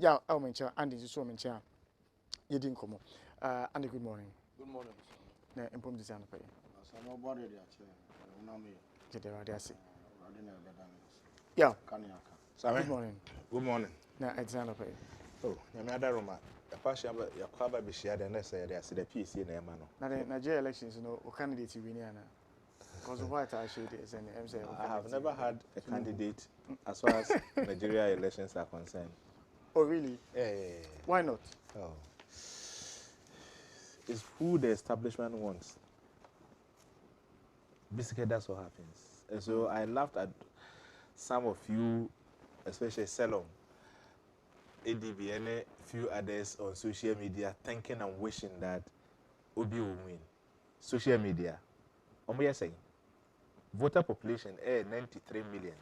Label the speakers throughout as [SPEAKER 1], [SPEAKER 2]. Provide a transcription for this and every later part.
[SPEAKER 1] Yeah, oh, mencha, Andy, so mencha. You didn't come. Andy, good morning.
[SPEAKER 2] Good morning,
[SPEAKER 1] Na impom design pay.
[SPEAKER 2] sir. No body there, chair. Una me.
[SPEAKER 1] Get there, I see.
[SPEAKER 2] Radina bedam.
[SPEAKER 1] Yeah,
[SPEAKER 2] Kaniaka.
[SPEAKER 1] good morning.
[SPEAKER 3] Good morning.
[SPEAKER 1] Na design pay.
[SPEAKER 3] Oh, nyame adaroma. Ya pasha ya kwaba be shia na say there the PC na ema no.
[SPEAKER 1] Na the Nigeria elections, you know, o candidate win here na. Because of what I showed is and MC.
[SPEAKER 3] I have never had a candidate as far as Nigeria elections are concerned.
[SPEAKER 1] Oh, really?
[SPEAKER 3] Yeah.
[SPEAKER 1] Why not?
[SPEAKER 3] Oh. It's who the establishment wants. Basically, that's what happens. And so I laughed at some of you, especially Selom, ADB, and a few others on social media thinking and wishing that Obi will win. Social media. Omo saying voter population 93 million.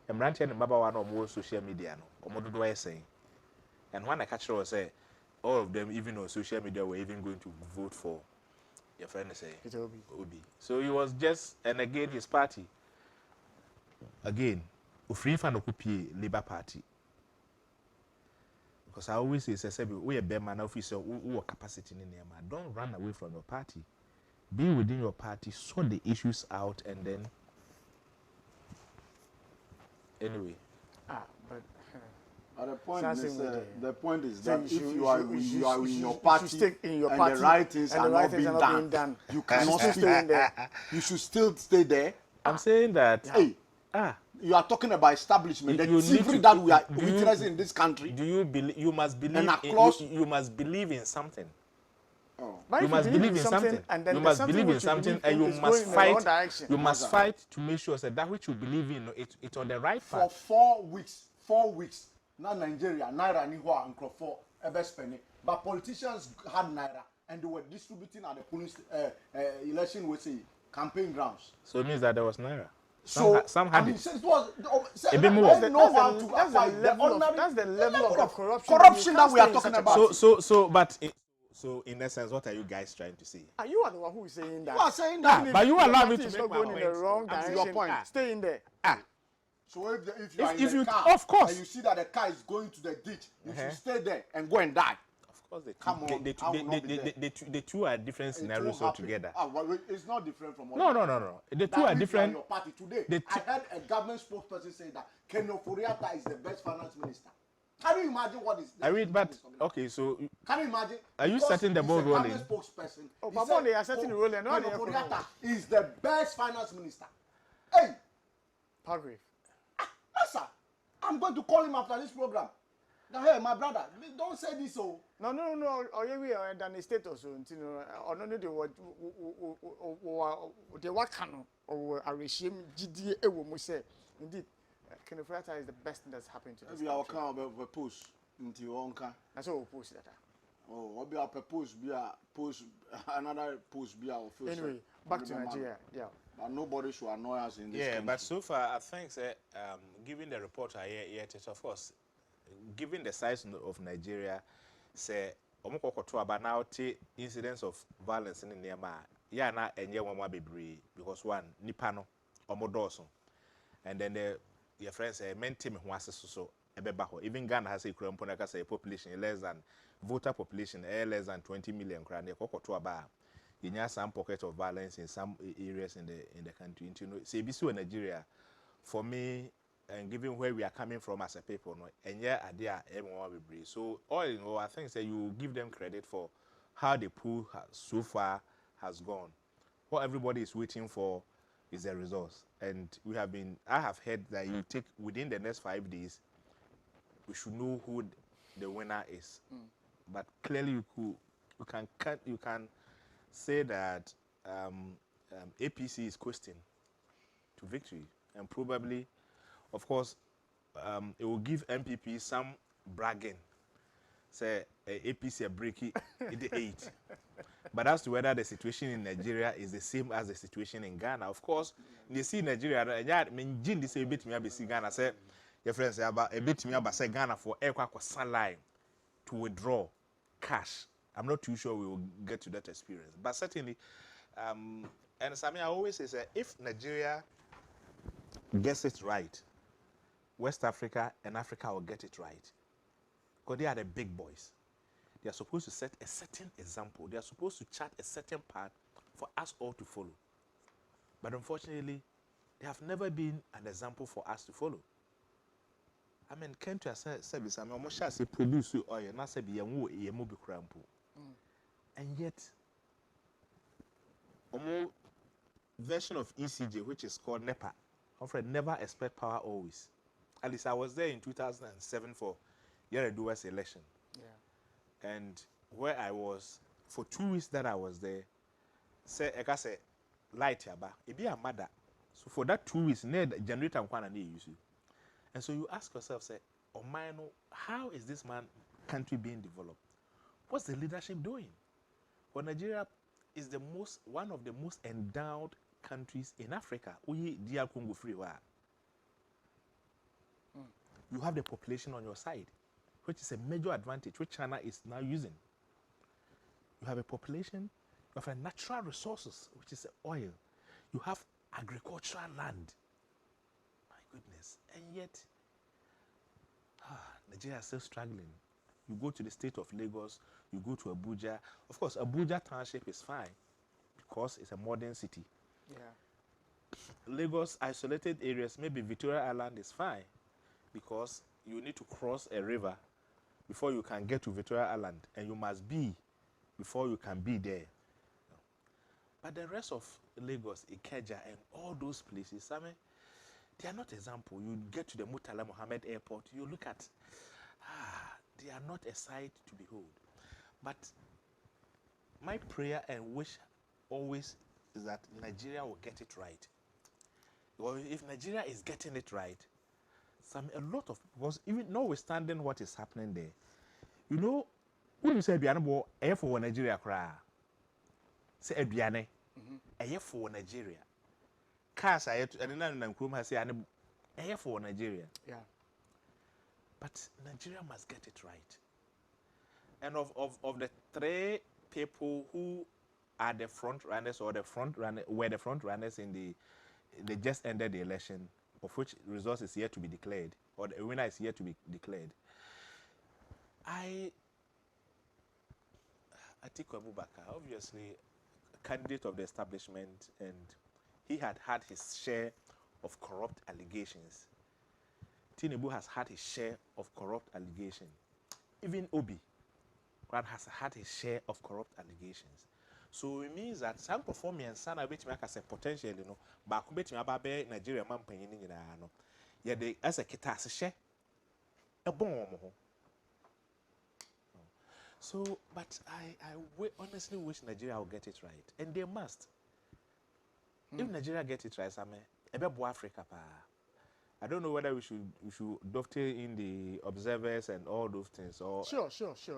[SPEAKER 3] I'm ranting about one or more social media. No, Omo do I say? And when I catch her, say all of them, even on social media, were even going to vote for your friend. Say Obi. So he was just, and again his party. Again, free fan of Labour Party. Because I always say, we are better man officer who are capacity in there. Don't run away from your party. Be within your party, sort the issues out, and then anyway.
[SPEAKER 1] But
[SPEAKER 2] the point is that if you are in your party and the right things are not being done, you cannot stay in there. You should still stay there.
[SPEAKER 3] I'm saying that.
[SPEAKER 2] Hey, you are talking about establishment. The secret that we are witnessing in this country.
[SPEAKER 3] Do you believe? You must believe. You must believe in something.
[SPEAKER 1] Oh.
[SPEAKER 3] You must believe in something. You must believe in something, and you must fight. You must fight to make sure that which you believe in, it's on the right path.
[SPEAKER 2] For 4 weeks. Now Nigeria, Naira Nihua and Crawford, spending. But politicians had Naira and they were distributing at the police election, we say, campaign grounds.
[SPEAKER 3] So it means that there was Naira. Some
[SPEAKER 1] That's
[SPEAKER 3] had
[SPEAKER 1] the level of
[SPEAKER 2] corruption that we are talking about.
[SPEAKER 3] So in essence, what are you guys trying to say?
[SPEAKER 1] You are the one who is saying that.
[SPEAKER 2] You are saying that.
[SPEAKER 3] But you allow me to
[SPEAKER 1] make my point. In the wrong direction.
[SPEAKER 2] Your point.
[SPEAKER 1] Stay in there.
[SPEAKER 2] So if you are in the car,
[SPEAKER 3] of course,
[SPEAKER 2] and you see that the car is going to the ditch, you should stay there and go and die.
[SPEAKER 3] Of course, the two are different scenarios altogether.
[SPEAKER 2] Well, it's not different from what.
[SPEAKER 3] No. The two are different.
[SPEAKER 2] Your party today. I heard a government spokesperson say that Keno Furiata is the best finance minister. Can you imagine what is?
[SPEAKER 3] I read, but okay, so
[SPEAKER 2] can you imagine?
[SPEAKER 3] Are you setting the ball rolling?
[SPEAKER 2] Spokesperson.
[SPEAKER 1] Oh, but they are setting the rolling. No,
[SPEAKER 2] Keno Furiata is the best finance minister. Hey,
[SPEAKER 1] Pargrave.
[SPEAKER 2] Yes, sir. I'm going to call him after this program. Now, hey, my brother, don't say this. Oh.
[SPEAKER 1] No. Or we are done a status. Or no, the Wakano or a regime GDA. Indeed, Kenefrata is the best thing that's happened to us.
[SPEAKER 2] We are kind of a post into your own car.
[SPEAKER 1] That's all post that.
[SPEAKER 2] Oh, what be our post? Be a post, another post. Be our first.
[SPEAKER 1] Anyway, back to Nigeria. Yeah.
[SPEAKER 2] But nobody should annoy us in this
[SPEAKER 3] country.
[SPEAKER 2] But
[SPEAKER 3] so far, I think, given the report I hear, of course, given the size of Nigeria, say, but now incidents of violence in Myanmar, na enye one be because one nipano omodoso, and then your friends say maintain so even Ghana has a population less than voter population less than 20 million krane you have some pockets of violence in some areas in the country. You know, say in Nigeria, for me, and given where we are coming from as a people, and yeah, idea everyone will breathe. So all in all, I think that you give them credit for how the pool so far has gone. What everybody is waiting for is the results, and I have heard that you take within the next 5 days, we should know who the winner is. But clearly, you can say that APC is coasting to victory, and probably, of course, it will give MPP some bragging. Say APC a breaky in the 8, but as to whether the situation in Nigeria is the same as the situation in Ghana, of course, you see Nigeria. I mean, Jin this a bit me abisi Ghana say your friends say about a bit me about say Ghana for aircraft line to withdraw cash. I'm not too sure we will get to that experience, but certainly, and Sammy, I always say, if Nigeria gets it right, West Africa and Africa will get it right. Because they are the big boys. They are supposed to set a certain example. They are supposed to chart a certain path for us all to follow. But unfortunately, they have never been an example for us to follow. I mean, can't you service? I mean, almost say produce oil, not say be yemu be crampo. And yet, version of ECJ, which is called NEPA, Alfred, never expect power always. At least I was there in 2007 for Yeredua's election.
[SPEAKER 1] Yeah.
[SPEAKER 3] And where I was, for 2 weeks that I was there, say, I can say, light yaba, it be a mother. So for that 2 weeks, need generator and kwana use. And so you ask yourself, say, oh man, how is this country being developed? What's the leadership doing? Well, Nigeria is one of the most endowed countries in Africa. We DR Congo free. You have the population on your side, which is a major advantage, which China is now using. You have a population, you have a natural resources, which is oil. You have agricultural land. My goodness. And yet, Nigeria is still struggling. You go to the state of Lagos, you go to Abuja. Of course, Abuja township is fine because it's a modern city.
[SPEAKER 1] Yeah.
[SPEAKER 3] Lagos isolated areas, maybe Victoria Island is fine because you need to cross a river before you can get to Victoria Island, and you must be before you can be there. But the rest of Lagos, Ikeja, and all those places, I mean, they are not example. You get to the Murtala Mohammed Airport, you look at, they are not a sight to behold. But my prayer and wish always is that Nigeria will get it right. Well, if Nigeria is getting it right, a lot of, because even notwithstanding what is happening there, you know, when you say Bianabo, air for Nigeria cry, say Biane, air for Nigeria. Cars I and then has say air for Nigeria.
[SPEAKER 1] Yeah.
[SPEAKER 3] But Nigeria must get it right. And of the three people who are the front runners or the front runners in they just ended the election, of which results is yet to be declared, or the winner is yet to be declared. Atiku Abubakar, obviously a candidate of the establishment, and he had his share of corrupt allegations. Tinubu has had his share of corrupt allegations. Even Obi has had his share of corrupt allegations. So it means that some performance and I bet me as a potential, you know, but I bet me about Nigeria man paying in no. Yeah, they as a kitas share a bomb. So, but I honestly wish Nigeria will get it right, and they must. If Nigeria get it right, I mean, Africa pa. I don't know whether we should dovetail in the observers and all those things, or
[SPEAKER 1] Sure.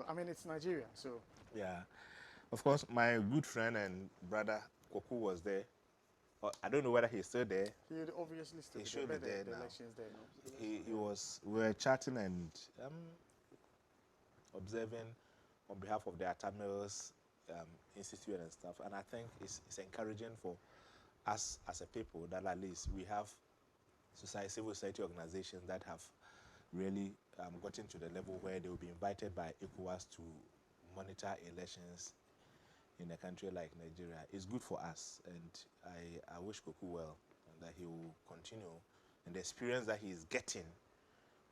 [SPEAKER 1] I mean, it's Nigeria, so
[SPEAKER 3] yeah. Of course, my good friend and brother Koku was there. I don't know whether he's still there.
[SPEAKER 1] he obviously still
[SPEAKER 3] He should be there
[SPEAKER 1] the
[SPEAKER 3] now.
[SPEAKER 1] elections there. No?
[SPEAKER 3] He was. We were chatting and observing on behalf of the Atamils Institute and stuff. And I think it's encouraging for us as a people that at least we have civil society organizations that have really gotten to the level where they will be invited by ECOWAS to monitor elections in a country like Nigeria. It's good for us, and I wish Koku well, and that he will continue, and the experience that he is getting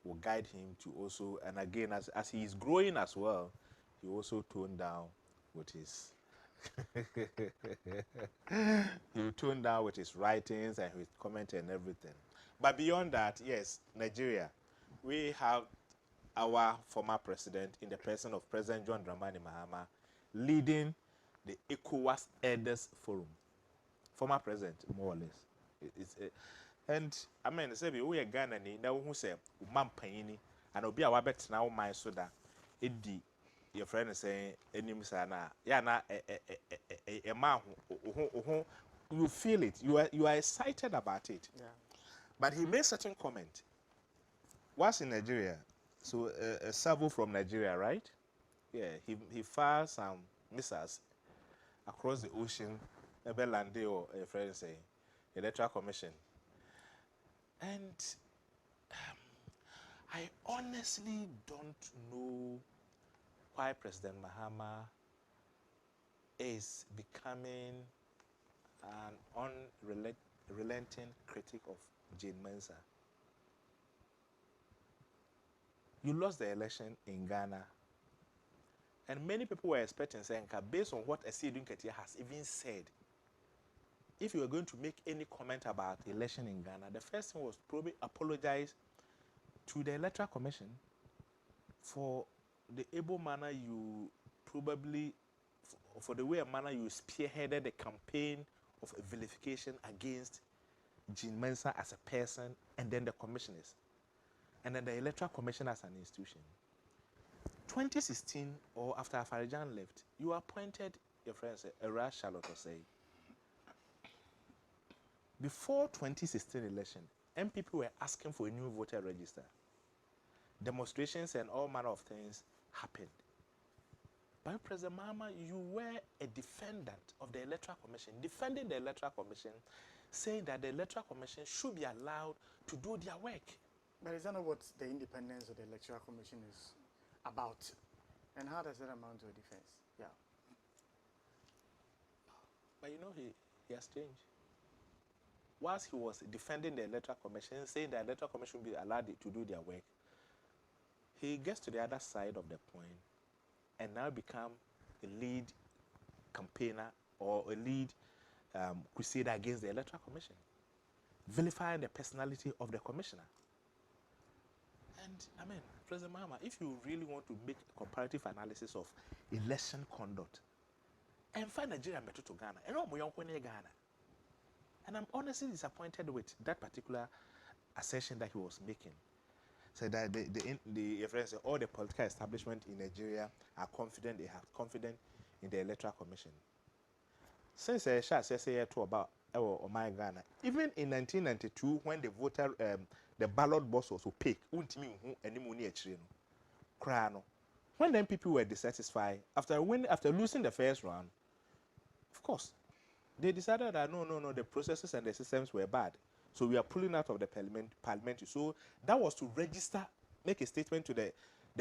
[SPEAKER 3] will guide him to also, and again, as he is growing as well, he also toned down with his he will tone down with his writings and his comment and everything. But beyond that, yes, Nigeria, we have our former president in the person of President John Dramani Mahama leading the ECOWAS Elders Forum. Former president, more or less. And I mean, say we are Ghana ni na who say man panyini and obi a wabet na wo man so da edi your friend is saying enim sana ya na a man who you feel it, you are excited about it.
[SPEAKER 1] Yeah.
[SPEAKER 3] But he made certain comment. Was in Nigeria, so a servo from Nigeria, right? Yeah, he fired some missiles across the ocean, maybe landed or a friend saying Electoral Commission. And I honestly don't know why President Mahama is becoming an unrelenting critic of Jane Mensa. You lost the election in Ghana, and many people were expecting, saying, based on what Esiedun Ketia has even said, if you were going to make any comment about the election in Ghana, the first thing was probably apologize to the Electoral Commission for the able manner you probably, for the way a manner you spearheaded the campaign of vilification against Jean Mensa as a person, and then the commissioners, and then the Electoral Commission as an institution. 2016, or after Afarijan left, you appointed your friends, Era Charlotte Osei. Before 2016 election, MPP were asking for a new voter register. Demonstrations and all manner of things happened. But President Mahama, you were a defendant of the Electoral Commission, defending the Electoral Commission, saying that the Electoral Commission should be allowed to do their work.
[SPEAKER 1] But is that not what the independence of the Electoral Commission is about? And how does that amount to a defense? Yeah.
[SPEAKER 3] But you know, he has changed. Whilst he was defending the Electoral Commission, saying the Electoral Commission should be allowed to do their work, he gets to the other side of the point and now become a lead campaigner or a lead crusader against the Electoral Commission, vilifying the personality of the commissioner. And I mean, President Mahama, if you really want to make a comparative analysis of election conduct, and find Nigeria better to Ghana, and all Ghana. And I'm honestly disappointed with that particular assertion that he was making. So that the friends, all the political establishment in Nigeria are confident, they have confidence in the Electoral Commission. Since Shah says to about my Ghana, even in 1992, when the ballot box was opaque, when the people were dissatisfied after losing the first round, of course, they decided that no, the processes and the systems were bad. So we are pulling out of the parliament. So that was to register, make a statement to the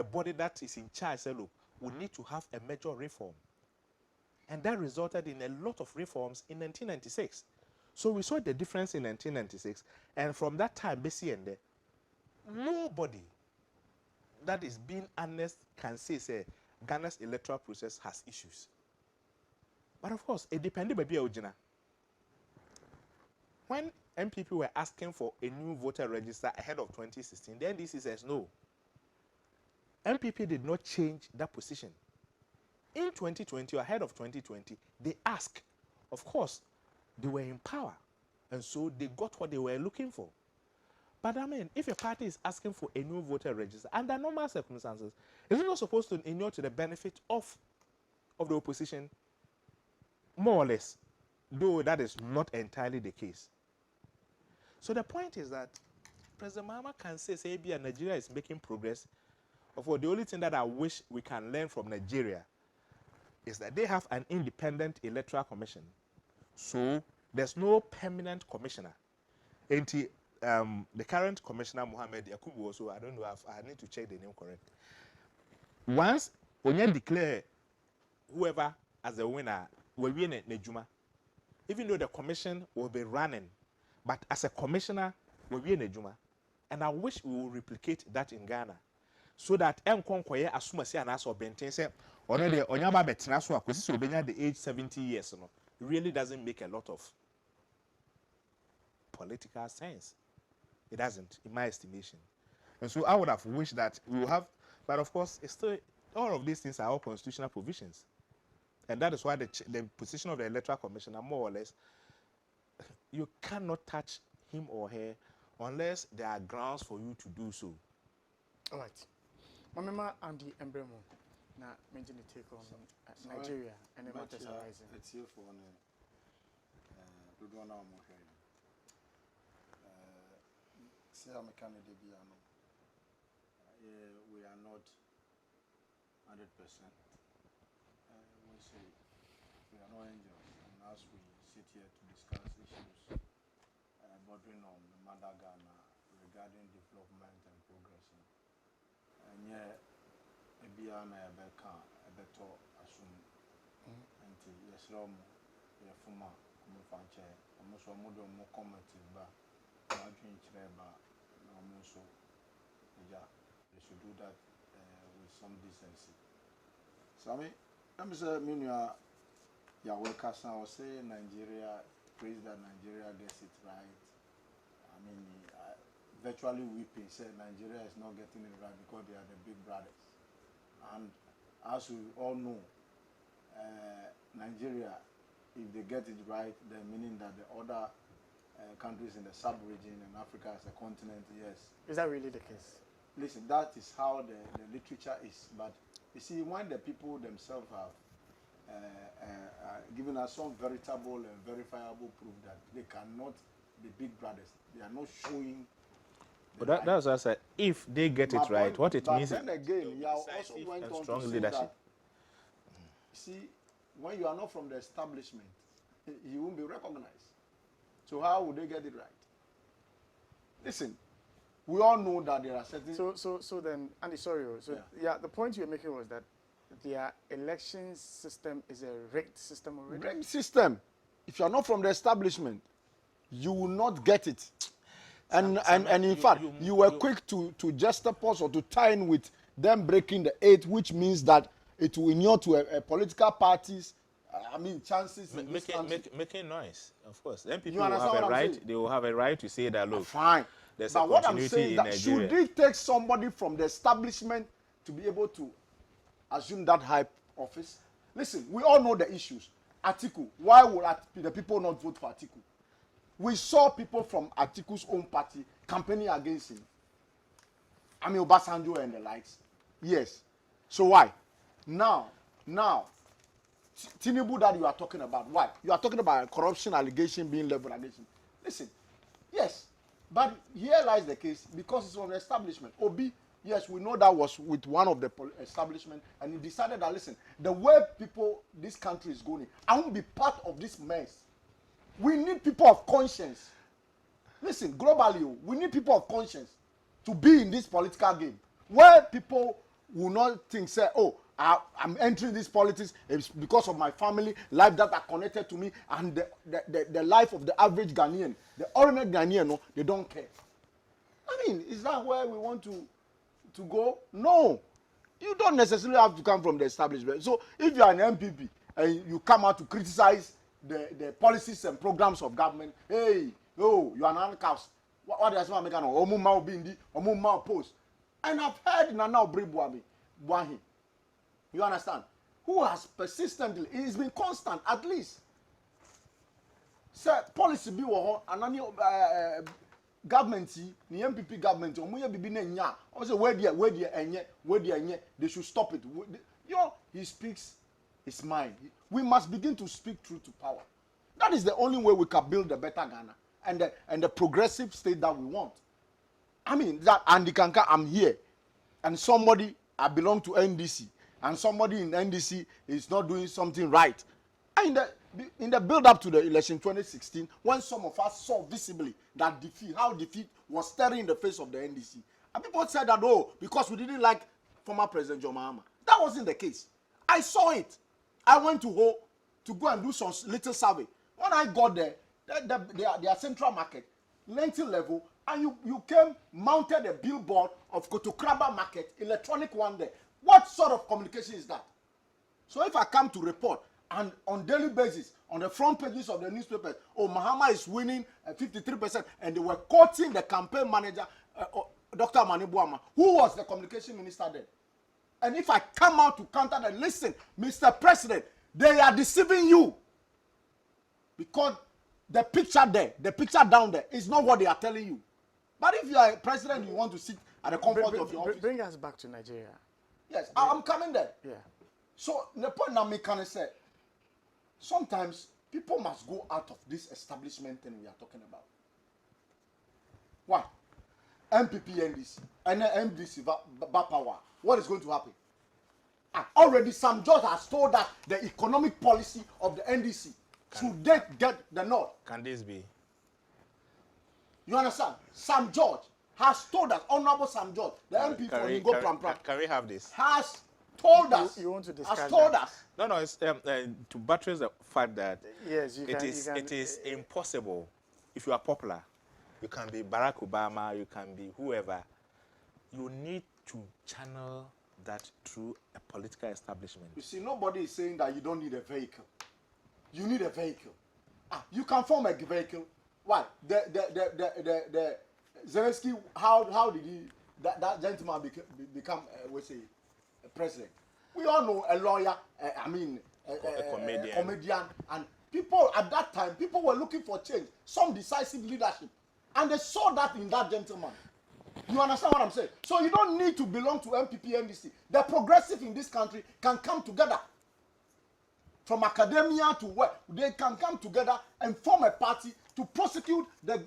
[SPEAKER 3] body that is in charge, say, look, we need to have a major reform. And that resulted in a lot of reforms in 1996. So we saw the difference in 1996. And from that time, basically, nobody that is being honest can say Ghana's electoral process has issues. But of course, it depended on Ojina. When MPP were asking for a new voter register ahead of 2016, the NDC says no. MPP did not change that position. In 2020, ahead of 2020, they asked. Of course, they were in power, and so they got what they were looking for. But I mean, if a party is asking for a new voter register under normal circumstances, is it not supposed to inure to the benefit of the opposition? More or less, though that is not entirely the case. So the point is that President Mahama can say Nigeria is making progress. Of course, the only thing that I wish we can learn from Nigeria is that they have an independent electoral commission. So there's no permanent commissioner. And the current commissioner, Mohammed Yakubu, also, I don't know, I need to check the name correct. Once Onye declare whoever as the winner, will win Nejuma, even though the commission will be running, but as a commissioner, will be Nejuma. And I wish we will replicate that in Ghana, so that Nkonkoye assume say an aso benten say already onyaba betina so akosi so benya the age 70 years no really doesn't make a lot of political sense. It doesn't, in my estimation. And so I would have wished that we will have, but of course, it's still, all of these things are all constitutional provisions. And that is why the position of the Electoral Commissioner, more or less, you cannot touch him or her unless there are grounds for you to do so.
[SPEAKER 1] All right. Mama Andy Embremo, now mention the take on Nigeria and the matters arising.
[SPEAKER 2] It's here for say I'm a candidate. We are not 100%. We say we are not angels, and as we sit here to discuss issues bordering on Mother Ghana regarding development and progress, and yeah, na yɛbɛka ɛbɛtɔ asom nti yɛsrɛ mo yɛfoma ɔmofa nkyɛ ɔmo so ɔmo de ɔmo committee ba na adwenkyerɛ ba na ɔmo nso they should do that with some decency. Sami, let me say, Yaweka say Nigeria, praise that Nigeria gets it right. I mean, virtually weeping, said Nigeria is not getting it right because they are the big brothers. And as we all know, Nigeria, if they get it right, then meaning that the other countries in the sub-region and Africa as a continent, yes.
[SPEAKER 1] Is that really the case?
[SPEAKER 2] Listen, that is how the literature is. But you see, when the people themselves have given us some veritable and verifiable proof that they cannot be big brothers, they are not showing.
[SPEAKER 3] But that's what I said. If they get it right, what it means is
[SPEAKER 2] then again, you also went on
[SPEAKER 3] strong
[SPEAKER 2] to say
[SPEAKER 3] leadership.
[SPEAKER 2] that, see, when you are not from the establishment, you won't be recognized. So how would they get it right? Listen, we all know that there are certain.
[SPEAKER 1] So then, Andy, sorry. Yeah, the point you were making was that their election system is a rigged system already.
[SPEAKER 2] Rigged system. If you are not from the establishment, you will not get it. And in fact, you were quick to juxtapose or to tie in with them breaking the 8, which means that it will inure to a political parties. I mean, chances
[SPEAKER 3] making noise, of course. Then people
[SPEAKER 2] You
[SPEAKER 3] will
[SPEAKER 2] understand
[SPEAKER 3] have a
[SPEAKER 2] what I'm
[SPEAKER 3] right.
[SPEAKER 2] saying?
[SPEAKER 3] They will have a right to say that. Look,
[SPEAKER 2] fine.
[SPEAKER 3] there's
[SPEAKER 2] But
[SPEAKER 3] a
[SPEAKER 2] what I'm
[SPEAKER 3] continuity
[SPEAKER 2] saying
[SPEAKER 3] in
[SPEAKER 2] that
[SPEAKER 3] Nigeria.
[SPEAKER 2] should it take somebody from the establishment to be able to assume that high office? Listen, we all know the issues. Atiku, why would the people not vote for Atiku? We saw people from Atiku's own party campaigning against him. I mean, Obasanjo and the likes. Yes. So why? Now, Tinubu that you are talking about, why? You are talking about a corruption allegation being leveled against him. Listen, yes, but here lies the case because it's from the establishment. Obi, yes, we know that was with one of the establishment, and he decided that, listen, the way this country is going, I won't be part of this mess. We need people of conscience. Listen, globally, we need people of conscience to be in this political game where people will not think, say, oh, I'm entering this politics because of my family, life that are connected to me, and the life of the average Ghanaian. The ordinary Ghanaian, no, they don't care. I mean, is that where we want to go? No. You don't necessarily have to come from the establishment. So if you are an MPP and you come out to criticize the policies and programs of government, hey, oh, you are an outcast. What does that make? Omuma Obindi, Omuma Post. And I've heard Nana Obribuami, Buahi. You understand? Who has persistently, it's been constant, at least. Sir, policy be anani government, the MPP government, omuye bibi na nya. Also, where enye, they should stop it. You know, he speaks his mind. We must begin to speak truth to power. That is the only way we can build a better Ghana and the progressive state that we want. I mean, that Andy Kanka, I'm here, and somebody, I belong to NDC, and somebody in NDC is not doing something right. And in the build-up to the election 2016, when some of us saw visibly that how defeat was staring in the face of the NDC, and people said that, oh, because we didn't like former President John Mahama. That wasn't the case. I saw it. I went to Ho to go and do some little survey. When I got there, their central market, 90 level, and you came, mounted a billboard of Kotokraba market, electronic one there. What sort of communication is that? So if I come to report, and on daily basis, on the front pages of the newspapers, oh, Mahama is winning 53%, and they were quoting the campaign manager, Dr. Manibuama, who was the communication minister then. And if I come out to counter that, listen, Mr. President, they are deceiving you. Because the picture there, the picture down there, is not what they are telling you. But if you are a president, you want to sit at the comfort of your office.
[SPEAKER 1] Bring us back to Nigeria.
[SPEAKER 2] Yes, I'm coming there.
[SPEAKER 1] Yeah.
[SPEAKER 2] So the point now me can say, sometimes people must go out of this establishment thing we are talking about. Why? MPP NDC and MDC power. What is going to happen? Already Sam George has told us the economic policy of the NDC. Should they get the nod?
[SPEAKER 3] Can this be?
[SPEAKER 2] You understand? Sam George has told us, Honorable Sam George, the MP for Ngo Pram Pram.
[SPEAKER 3] Can we have this?
[SPEAKER 2] Has told us.
[SPEAKER 1] You want to discuss
[SPEAKER 2] has told
[SPEAKER 1] that?
[SPEAKER 2] us.
[SPEAKER 3] No, it's to buttress the fact that
[SPEAKER 1] Yes, you
[SPEAKER 3] it
[SPEAKER 1] can.
[SPEAKER 3] is
[SPEAKER 1] you can,
[SPEAKER 3] it is impossible. If you are popular, you can be Barack Obama, you can be whoever. You need to channel that through a political establishment.
[SPEAKER 2] You see, nobody is saying that you don't need a vehicle. You need a vehicle. You can form a vehicle. Why? The Zelensky, how did he, that gentleman become, a president? We all know a lawyer, a comedian, and people at that time, people were looking for change, some decisive leadership, and they saw that in that gentleman. You understand what I'm saying? So you don't need to belong to MPP, NDC. The progressive in this country can come together. From academia to work, they can come together and form a party to prosecute the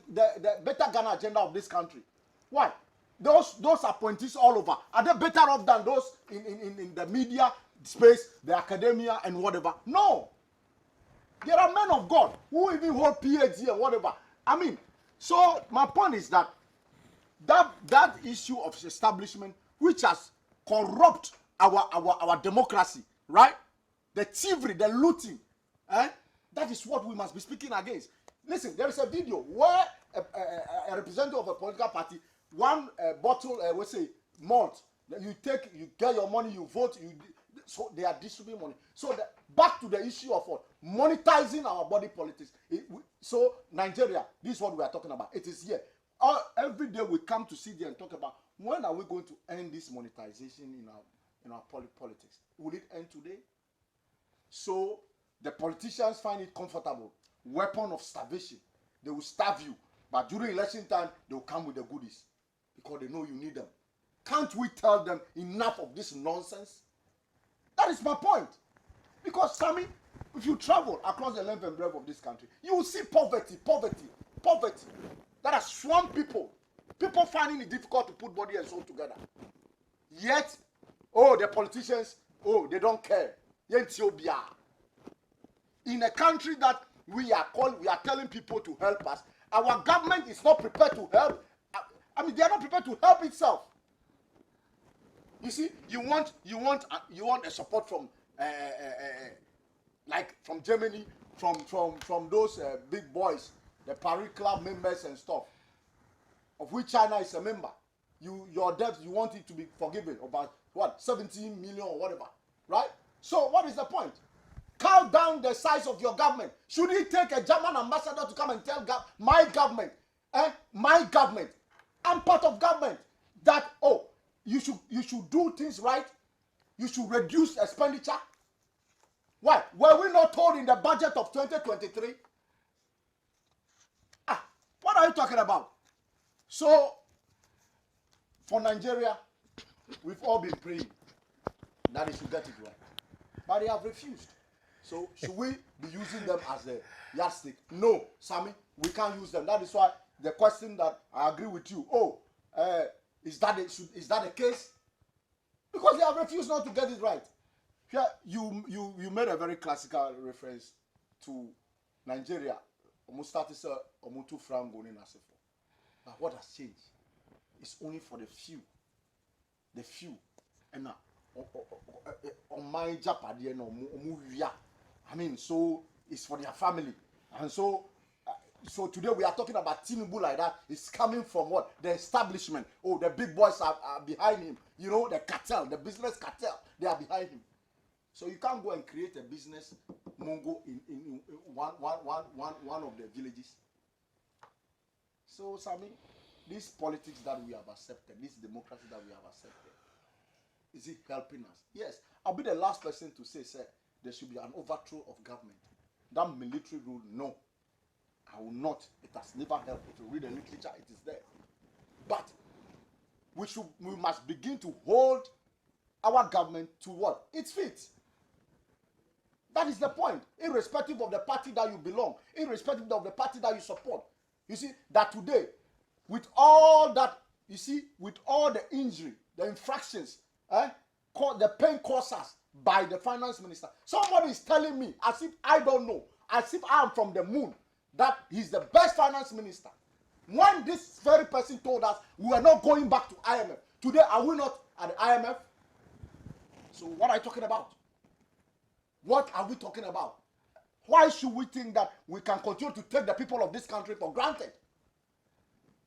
[SPEAKER 2] better Ghana agenda of this country. Why? Those appointees all over, are they better off than those in the media space, the academia and whatever? No. There are men of God who even hold PhD and whatever. So my point is that issue of establishment, which has corrupt our democracy, right? The thievery, the looting, that is what we must be speaking against. Listen, there is a video where a representative of a political party, one bottle, malt, you get your money, you vote, so they are distributing money. So back to the issue of what? Monetizing our body politics. So Nigeria, this is what we are talking about. It is here. Every day we come to sit there and talk about when are we going to end this monetization in our politics. Will it end today? So the politicians find it comfortable. Weapon of starvation. They will starve you. But during election time, they will come with the goodies. Because they know you need them. Can't we tell them enough of this nonsense? That is my point. Because, Sammy, if you travel across the length and breadth of this country, you will see poverty that has swamped people. People finding it difficult to put body and soul together. Yet, the politicians, they don't care. In a country that we are telling people to help us, our government is not prepared to help. They are not prepared to help itself. You see, you want a support from like from Germany, from those big boys, the Paris Club members and stuff, of which China is a member. Your debt, you want it to be forgiven about what, 17 million or whatever, right? So what is the point? Cut down the size of your government. Should it take a German ambassador to come and tell my government, I'm part of government, that you should do things right, you should reduce expenditure? Why? Were we not told in the budget of 2023? What are you talking about? So, for Nigeria, we've all been praying that they should get it right. But they have refused. So, should we be using them as a yardstick? No, Sammy, we can't use them. That is why the question that I agree with you, is that the case? Because they have refused not to get it right. Here, you made a very classical reference to Nigeria. But what has changed? It's only for the few. The few. And now, so it's for their family. And so today we are talking about Tinubu like that. It's coming from what? The establishment. The big boys are behind him. The cartel, the business cartel, they are behind him. So you can't go and create a business mongo in one of the villages. So, Sammy, this politics that we have accepted, this democracy that we have accepted, is it helping us? Yes. I'll be the last person to say, sir, there should be an overthrow of government. That military rule, no. I will not. It has never helped. If you read the literature, it is there. But we must begin to hold our government to what? Its feet. That is the point. Irrespective of the party that you belong, irrespective of the party that you support. You see, that today, with all that, with all the injury, the infractions, the pain caused us by the finance minister, somebody is telling me, as if I don't know, as if I am from the moon, that he's the best finance minister. When this very person told us we are not going back to IMF, today are we not at the IMF? So what are you talking about? What are we talking about? Why should we think that we can continue to take the people of this country for granted?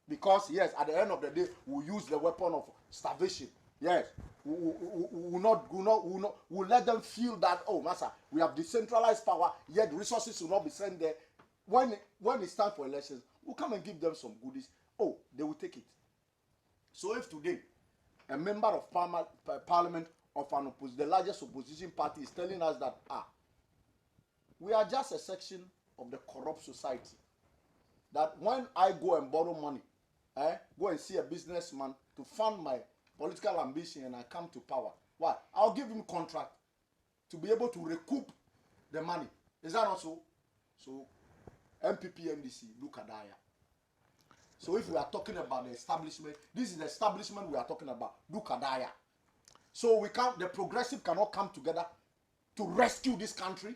[SPEAKER 2] Because yes, at the end of the day, we'll use the weapon of starvation. Yes, we'll let them feel that, oh, Master, we have decentralized power, yet resources will not be sent there. When it's time for elections, we'll come and give them some goodies. Oh, they will take it. So if today a member of parliament of the largest opposition party is telling us that, we are just a section of the corrupt society, that when I go and borrow money, go and see a businessman to fund my political ambition and I come to power, why? I'll give him contract to be able to recoup the money. Is that not so? So MPP MDC, look at that. So if we are talking about the establishment, this is the establishment we are talking about. Look at that. So the progressive cannot come together to rescue this country.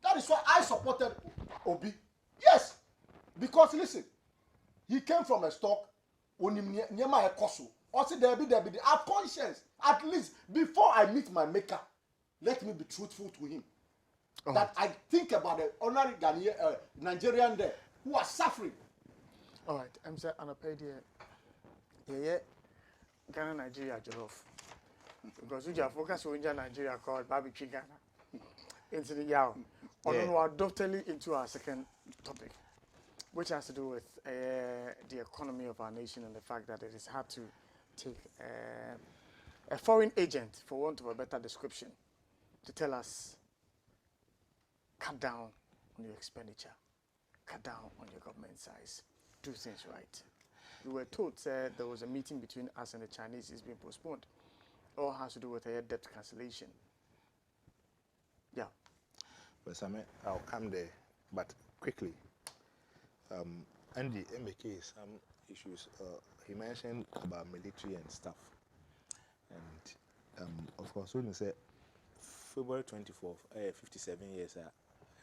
[SPEAKER 2] That is why I supported Obi. Yes, because listen, he came from a stock. Also, there be our conscience. At least before I meet my maker, let me be truthful to him. That I think about the ordinary Nigerian there who are suffering.
[SPEAKER 1] All right, I'm saying Anapedia. Yeah, Ghana, Nigeria, Jollof. Because we just focus on Nigeria called barbecue Ghana. Into the Yao. We're dovetailing into our second topic, which has to do with the economy of our nation and the fact that it is hard to take a foreign agent, for want of a better description, to tell us, cut down on your expenditure, cut down on your government size, do things right. We were told there was a meeting between us and the Chinese is being postponed. All has to do with debt cancellation. Yeah.
[SPEAKER 3] But I'll come there, but quickly. Andy, MBK, some issues. He mentioned about military and stuff. And of course, when you say February 24th, 57 years,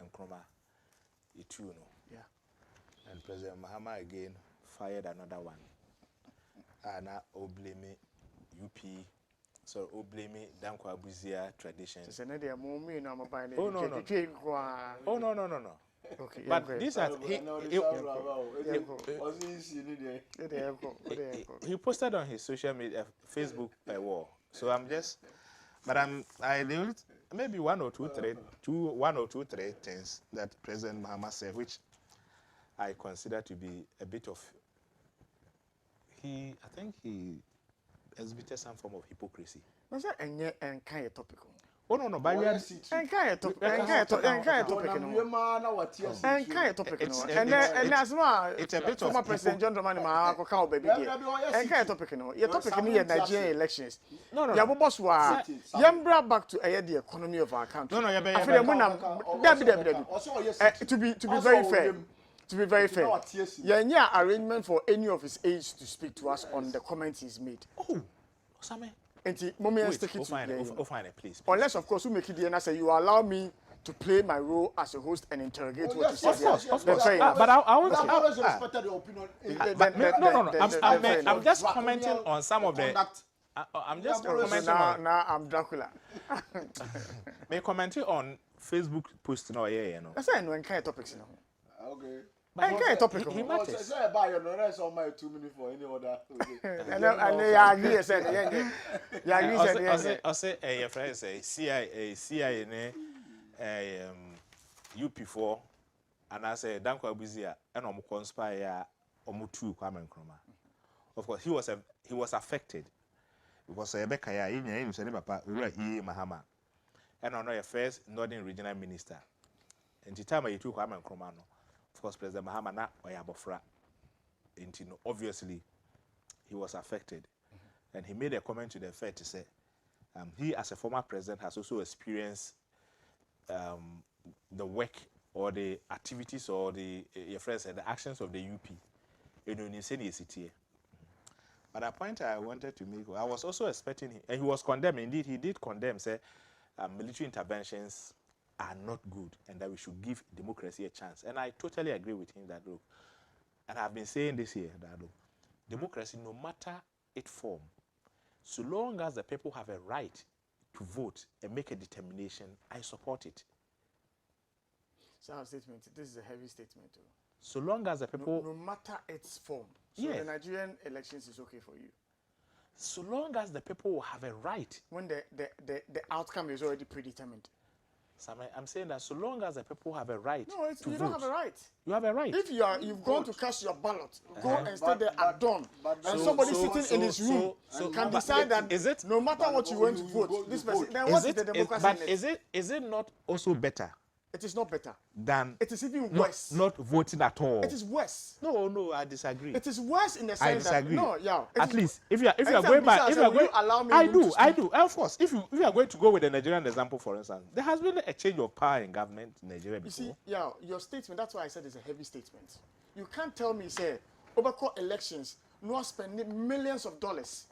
[SPEAKER 3] Nkrumah, you know.
[SPEAKER 1] Yeah.
[SPEAKER 3] And President Mahama again fired another one. And now, blame UP. So, blame Dankwa Buzia traditions.
[SPEAKER 1] Oh,
[SPEAKER 3] no.
[SPEAKER 1] Okay,
[SPEAKER 3] but these are he posted on his social media Facebook wall. So maybe one or two things that President Mahama said, which I consider to be a bit of I think he exhibited some form of hypocrisy. Oh no, but we are
[SPEAKER 1] topic.
[SPEAKER 3] It's a bit of
[SPEAKER 1] former President John Dramani Mahama baby. Topic Nigeria elections. No. Yeah, boss wa. Yambra back to the economy of our country.
[SPEAKER 3] No,
[SPEAKER 1] to be very fair. To be very fair, yeah, arrangement for any of his aides to speak to us on the comments he's made.
[SPEAKER 3] Oh, Osame. Please.
[SPEAKER 1] Unless, of course, we make it and say you allow me to play my role as a host and interrogate what you said.
[SPEAKER 3] Of course. But I want
[SPEAKER 2] to respect the opinion.
[SPEAKER 3] No. I'm just commenting on some of the. I'm just commenting on.
[SPEAKER 1] Now I'm Dracula.
[SPEAKER 3] May commenting on Facebook post no yeah no.
[SPEAKER 1] I say no kind topics no.
[SPEAKER 2] Okay.
[SPEAKER 1] Topic.
[SPEAKER 3] He matters.
[SPEAKER 2] Say about your rest on my 2 minutes for any other.
[SPEAKER 1] And I agree said yeah.
[SPEAKER 3] I say your friend say CIA UP4 and I say Dankwa Buzia and omo conspire omo two Kwame Nkrumah. Of course he was affected because Rebecca ya in say papa Mahama and on your first Northern Regional Minister. And the time you took Kwame Nkrumah no. Of course, President Mahama na oyabofra. Obviously, he was affected. And he made a comment to the effect to say, he as a former president has also experienced the work or the activities or the actions of the UP. But a point I wanted to make, I was also expecting him, and he was condemned. Indeed, he did condemn, say, military interventions are not good and that we should give democracy a chance. And I totally agree with him that, look, and I've been saying this here, that, look, democracy, no matter its form, so long as the people have a right to vote and make a determination, I support it.
[SPEAKER 1] So our statement, this is a heavy statement too.
[SPEAKER 3] So long as the people,
[SPEAKER 1] No matter its form. So
[SPEAKER 3] Yes.
[SPEAKER 1] the Nigerian elections is okay for you.
[SPEAKER 3] so long as the people will have a right.
[SPEAKER 1] When the outcome is already predetermined.
[SPEAKER 3] Sam, I'm saying that so long as the people have a right
[SPEAKER 1] No,
[SPEAKER 3] to
[SPEAKER 1] you
[SPEAKER 3] vote,
[SPEAKER 1] don't have a right.
[SPEAKER 3] you have a right.
[SPEAKER 1] If you've gone to cast your ballot, go and stay
[SPEAKER 2] But-
[SPEAKER 1] there
[SPEAKER 2] but-
[SPEAKER 1] at dawn,
[SPEAKER 2] but-
[SPEAKER 1] and
[SPEAKER 2] so-
[SPEAKER 1] somebody
[SPEAKER 2] so-
[SPEAKER 1] sitting in his room can
[SPEAKER 3] but
[SPEAKER 1] decide that
[SPEAKER 3] is it-
[SPEAKER 1] no matter what you
[SPEAKER 2] but
[SPEAKER 1] went to
[SPEAKER 2] you
[SPEAKER 1] vote,
[SPEAKER 2] go-
[SPEAKER 1] this
[SPEAKER 2] you
[SPEAKER 1] person,
[SPEAKER 2] vote.
[SPEAKER 1] then
[SPEAKER 3] Is
[SPEAKER 1] what is
[SPEAKER 3] it,
[SPEAKER 1] the
[SPEAKER 3] is,
[SPEAKER 1] democracy
[SPEAKER 3] but
[SPEAKER 1] in it?
[SPEAKER 3] is it not also better
[SPEAKER 1] It is not better.
[SPEAKER 3] than
[SPEAKER 1] It is even worse.
[SPEAKER 3] not voting at all?
[SPEAKER 1] It is worse.
[SPEAKER 3] No, I disagree.
[SPEAKER 1] It is worse in the
[SPEAKER 3] I
[SPEAKER 1] sense that
[SPEAKER 3] disagree.
[SPEAKER 1] no, yeah. it
[SPEAKER 3] At
[SPEAKER 1] is-
[SPEAKER 3] least if you are
[SPEAKER 1] Anytime
[SPEAKER 3] going by,
[SPEAKER 1] Bisa
[SPEAKER 3] if
[SPEAKER 1] said,
[SPEAKER 3] you are
[SPEAKER 1] "Will
[SPEAKER 3] going,
[SPEAKER 1] you allow me
[SPEAKER 3] I
[SPEAKER 1] room to
[SPEAKER 3] do,
[SPEAKER 1] speak?"
[SPEAKER 3] of course. If you are going to go with the Nigerian example, for instance, there has been a change of power in government in Nigeria
[SPEAKER 1] You
[SPEAKER 3] before.
[SPEAKER 1] see, yeah, your statement, that's why I said it's a heavy statement. You can't tell me, say, overcall elections, no spending millions of dollars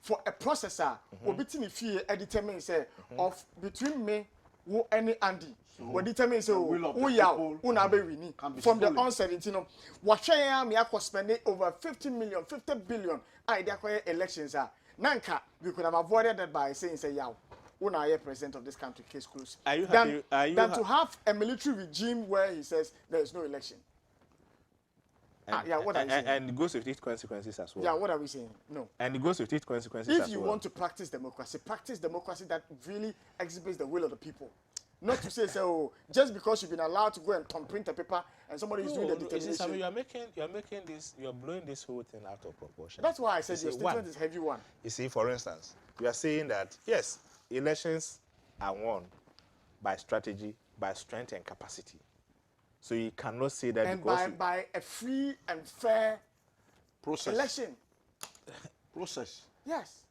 [SPEAKER 1] for a processor, or between if you determine, say, of between me, who any Andy, will determine, say,
[SPEAKER 2] will of the
[SPEAKER 1] oh, yeah,
[SPEAKER 2] people
[SPEAKER 1] unabe
[SPEAKER 2] can be
[SPEAKER 1] from the
[SPEAKER 2] stolen.
[SPEAKER 1] onset, you know, what I am, spending over 50 million, 50 billion, I declare elections are. Nanka, we could have avoided that by saying, say, yeah. When I am president of this country, case closed.
[SPEAKER 3] Are you
[SPEAKER 1] than,
[SPEAKER 3] happy- are you
[SPEAKER 1] than
[SPEAKER 3] ha-
[SPEAKER 1] to have a military regime where he says there is no election. Yeah, what are you saying?
[SPEAKER 3] And it goes with its consequences as well.
[SPEAKER 1] Yeah, what are we saying? No.
[SPEAKER 3] And it goes with its consequences
[SPEAKER 1] If
[SPEAKER 3] as
[SPEAKER 1] you
[SPEAKER 3] well.
[SPEAKER 1] want to practice democracy that really exhibits the will of the people. Not to say, oh, just because you've been allowed to go and print a paper and somebody is doing the
[SPEAKER 3] you see,
[SPEAKER 1] determination.
[SPEAKER 3] Sammy, you are blowing this whole thing out of proportion.
[SPEAKER 1] That's why I said
[SPEAKER 3] You
[SPEAKER 1] your
[SPEAKER 3] see,
[SPEAKER 1] statement
[SPEAKER 3] one,
[SPEAKER 1] is heavy one.
[SPEAKER 3] You see, for instance, you are saying that, yes, elections are won by strategy, by strength and capacity. So you cannot say that
[SPEAKER 1] And
[SPEAKER 3] because
[SPEAKER 1] by a free and fair
[SPEAKER 2] Process.
[SPEAKER 1] election.
[SPEAKER 2] Process.
[SPEAKER 1] Yes.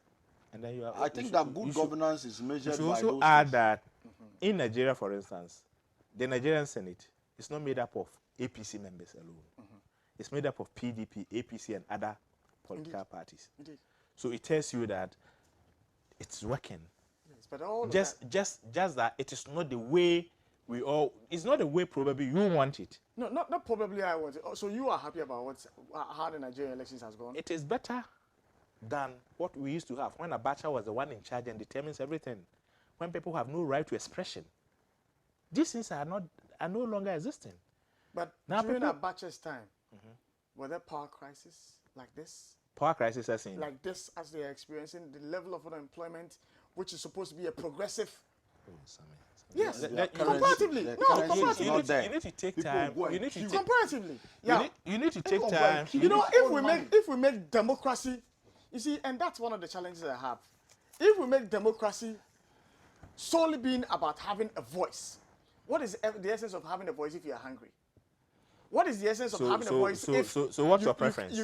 [SPEAKER 3] and then you are,
[SPEAKER 2] I think that good governance is
[SPEAKER 3] You
[SPEAKER 2] measured
[SPEAKER 3] should
[SPEAKER 2] by
[SPEAKER 3] also
[SPEAKER 2] those
[SPEAKER 3] add
[SPEAKER 2] things.
[SPEAKER 3] that in Nigeria, for instance, the Nigerian Senate is not made up of APC members alone. It's made up of PDP, APC, and other political parties.
[SPEAKER 1] Indeed.
[SPEAKER 3] So it tells you that it's working.
[SPEAKER 1] Yes, but all of
[SPEAKER 3] Just that it is not the way it's not the way probably you want it.
[SPEAKER 1] No, not probably I want it. So you are happy about how the Nigerian elections has gone?
[SPEAKER 3] It is better than what we used to have when Abacha was the one in charge and determines everything. When people have no right to expression, these things are no longer existing.
[SPEAKER 1] But
[SPEAKER 3] Now
[SPEAKER 1] during
[SPEAKER 3] people-
[SPEAKER 1] Abacha's time, were there power crisis like this?
[SPEAKER 3] Power crisis as in
[SPEAKER 1] Like this as they are experiencing, the level of unemployment, which is supposed to be a progressive.
[SPEAKER 3] Oh, Sammy.
[SPEAKER 1] Yes,
[SPEAKER 3] Let- let-
[SPEAKER 1] comparatively.
[SPEAKER 2] the
[SPEAKER 1] No,
[SPEAKER 2] currency is
[SPEAKER 1] comparatively.
[SPEAKER 2] not there.
[SPEAKER 3] You need to take
[SPEAKER 2] People
[SPEAKER 3] time.
[SPEAKER 2] go and
[SPEAKER 3] You need to
[SPEAKER 2] queue.
[SPEAKER 3] take,
[SPEAKER 1] Comparatively. Yeah.
[SPEAKER 3] you need to take
[SPEAKER 2] People go
[SPEAKER 3] time.
[SPEAKER 2] and queue.
[SPEAKER 1] You know,
[SPEAKER 2] All money.
[SPEAKER 1] if we make democracy, you see, and that's one of the challenges I have. If we make democracy solely being about having a voice, what is the essence of having a voice if you are hungry? What is the essence of having a voice if
[SPEAKER 3] so what's your preference?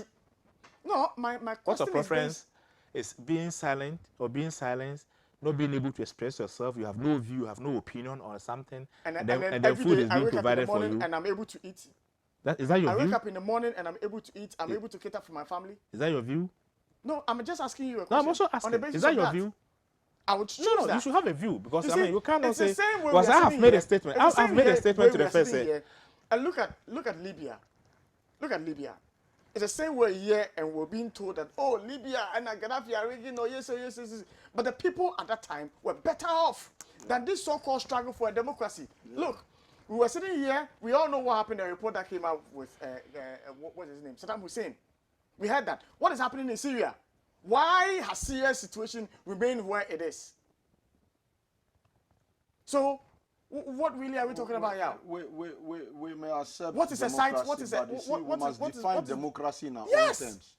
[SPEAKER 1] No, my
[SPEAKER 3] What's your
[SPEAKER 1] question
[SPEAKER 3] preference? Is being silent or being silenced, not being able to express yourself. You have no view, you have no opinion on something,
[SPEAKER 1] and
[SPEAKER 3] and
[SPEAKER 1] then
[SPEAKER 3] then
[SPEAKER 1] every
[SPEAKER 3] food
[SPEAKER 1] day
[SPEAKER 3] is
[SPEAKER 1] I
[SPEAKER 3] being
[SPEAKER 1] wake up in the
[SPEAKER 3] provided for
[SPEAKER 1] morning
[SPEAKER 3] you.
[SPEAKER 1] and I'm able to eat.
[SPEAKER 3] Is that your
[SPEAKER 1] I wake
[SPEAKER 3] view?
[SPEAKER 1] up in the morning and I'm able to eat. I'm able to cater for my family.
[SPEAKER 3] Is that your view?
[SPEAKER 1] No, I'm just asking you a
[SPEAKER 3] No,
[SPEAKER 1] question.
[SPEAKER 3] I'm also
[SPEAKER 1] On the
[SPEAKER 3] asking.
[SPEAKER 1] basis
[SPEAKER 3] Is that
[SPEAKER 1] of
[SPEAKER 3] your view?
[SPEAKER 1] I would choose
[SPEAKER 3] No,
[SPEAKER 1] that.
[SPEAKER 3] you should have a view because
[SPEAKER 1] You
[SPEAKER 3] I
[SPEAKER 1] see,
[SPEAKER 3] mean you cannot
[SPEAKER 1] it's the
[SPEAKER 3] say.
[SPEAKER 1] same way
[SPEAKER 3] Because
[SPEAKER 1] we
[SPEAKER 3] I
[SPEAKER 1] are
[SPEAKER 3] have
[SPEAKER 1] sitting
[SPEAKER 3] made
[SPEAKER 1] here.
[SPEAKER 3] a statement.
[SPEAKER 1] It's the
[SPEAKER 3] I've
[SPEAKER 1] same
[SPEAKER 3] made a
[SPEAKER 1] way
[SPEAKER 3] statement to
[SPEAKER 1] we
[SPEAKER 3] the
[SPEAKER 1] are sitting
[SPEAKER 3] person.
[SPEAKER 1] here. And look at Libya. Look at Libya. It's the same way here, and we're being told that Libya and Gaddafi are rigging. Yes. But the people at that time were better off than this so-called struggle for a democracy. Yeah. Look, we were sitting here. We all know what happened. The report that came out with what's his name, Saddam Hussein. We heard that. What is happening in Syria? Why has Syria's situation remained where it is? So, what really are we talking about here?
[SPEAKER 2] We may accept
[SPEAKER 1] What is a site?
[SPEAKER 2] democracy,
[SPEAKER 1] What is a
[SPEAKER 2] but you see, we must define
[SPEAKER 1] what is
[SPEAKER 2] democracy in our
[SPEAKER 1] Yes.
[SPEAKER 2] own terms.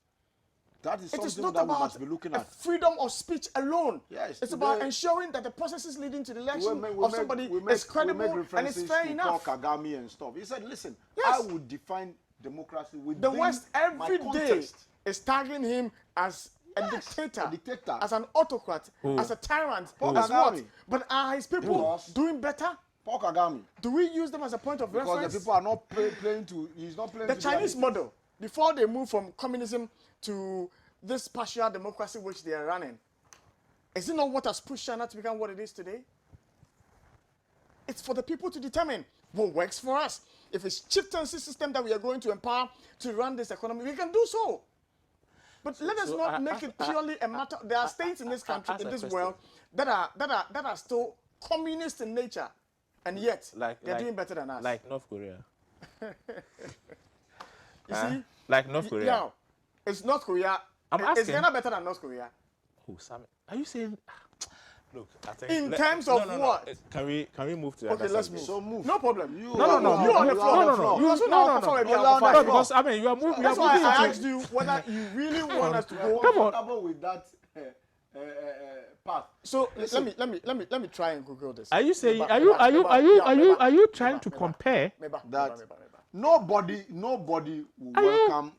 [SPEAKER 2] That is
[SPEAKER 1] It is
[SPEAKER 2] something
[SPEAKER 1] not
[SPEAKER 2] that we
[SPEAKER 1] about
[SPEAKER 2] must be looking at.
[SPEAKER 1] freedom of speech alone.
[SPEAKER 2] Yes,
[SPEAKER 1] it's about
[SPEAKER 2] today-
[SPEAKER 1] ensuring that the processes leading to the election
[SPEAKER 2] We
[SPEAKER 1] of somebody is credible and it's
[SPEAKER 2] references
[SPEAKER 1] fair
[SPEAKER 2] to
[SPEAKER 1] enough.
[SPEAKER 2] Paul Kagame and stuff. He said, listen,
[SPEAKER 1] Yes.
[SPEAKER 2] I would define democracy within
[SPEAKER 1] The West
[SPEAKER 2] my
[SPEAKER 1] every day
[SPEAKER 2] context.
[SPEAKER 1] is tagging him as a dictator, as an autocrat, as a tyrant,
[SPEAKER 2] Paul
[SPEAKER 1] as what?
[SPEAKER 2] Kagame.
[SPEAKER 1] But are his people
[SPEAKER 2] Yes.
[SPEAKER 1] doing better?
[SPEAKER 2] Paul Kagame.
[SPEAKER 1] Do we use them as a point of
[SPEAKER 2] Because
[SPEAKER 1] reference?
[SPEAKER 2] the people are not playing to, he's not playing
[SPEAKER 1] The
[SPEAKER 2] to
[SPEAKER 1] Chinese
[SPEAKER 2] their-
[SPEAKER 1] model, before they move from communism to this partial democracy which they are running, is it not what has pushed China to become what it is today? It's for the people to determine what works for us. If it's chieftaincy system that we are going to empower to run this economy, we can do so. But let us not make it purely a matter. There are states in this country, in this world, that are still communist in nature, and yet they're doing better than us.
[SPEAKER 3] Like North Korea.
[SPEAKER 1] You see,
[SPEAKER 3] like North Korea.
[SPEAKER 1] Yeah, it's North Korea.
[SPEAKER 3] I'm
[SPEAKER 1] Is
[SPEAKER 3] asking.
[SPEAKER 1] Ghana better than North Korea?
[SPEAKER 3] Oh, Sam, are you saying? Look, I think.
[SPEAKER 1] In terms of what?
[SPEAKER 3] Can we move to the
[SPEAKER 1] Okay,
[SPEAKER 3] other
[SPEAKER 1] let's
[SPEAKER 3] subject?
[SPEAKER 1] move.
[SPEAKER 2] So move.
[SPEAKER 1] No problem.
[SPEAKER 2] You
[SPEAKER 1] You on the floor.
[SPEAKER 3] no.
[SPEAKER 1] You also know how
[SPEAKER 3] No, because I mean you are moving.
[SPEAKER 1] That's why I asked you whether you really want us to go.
[SPEAKER 3] Come on.
[SPEAKER 2] Comfortable with that path.
[SPEAKER 1] So let me try and Google this.
[SPEAKER 3] Are you saying?
[SPEAKER 1] Meba,
[SPEAKER 3] Are you
[SPEAKER 1] Meba,
[SPEAKER 3] are you
[SPEAKER 1] Meba,
[SPEAKER 3] trying to
[SPEAKER 1] Meba,
[SPEAKER 3] compare?
[SPEAKER 1] Meba.
[SPEAKER 2] Nobody will welcome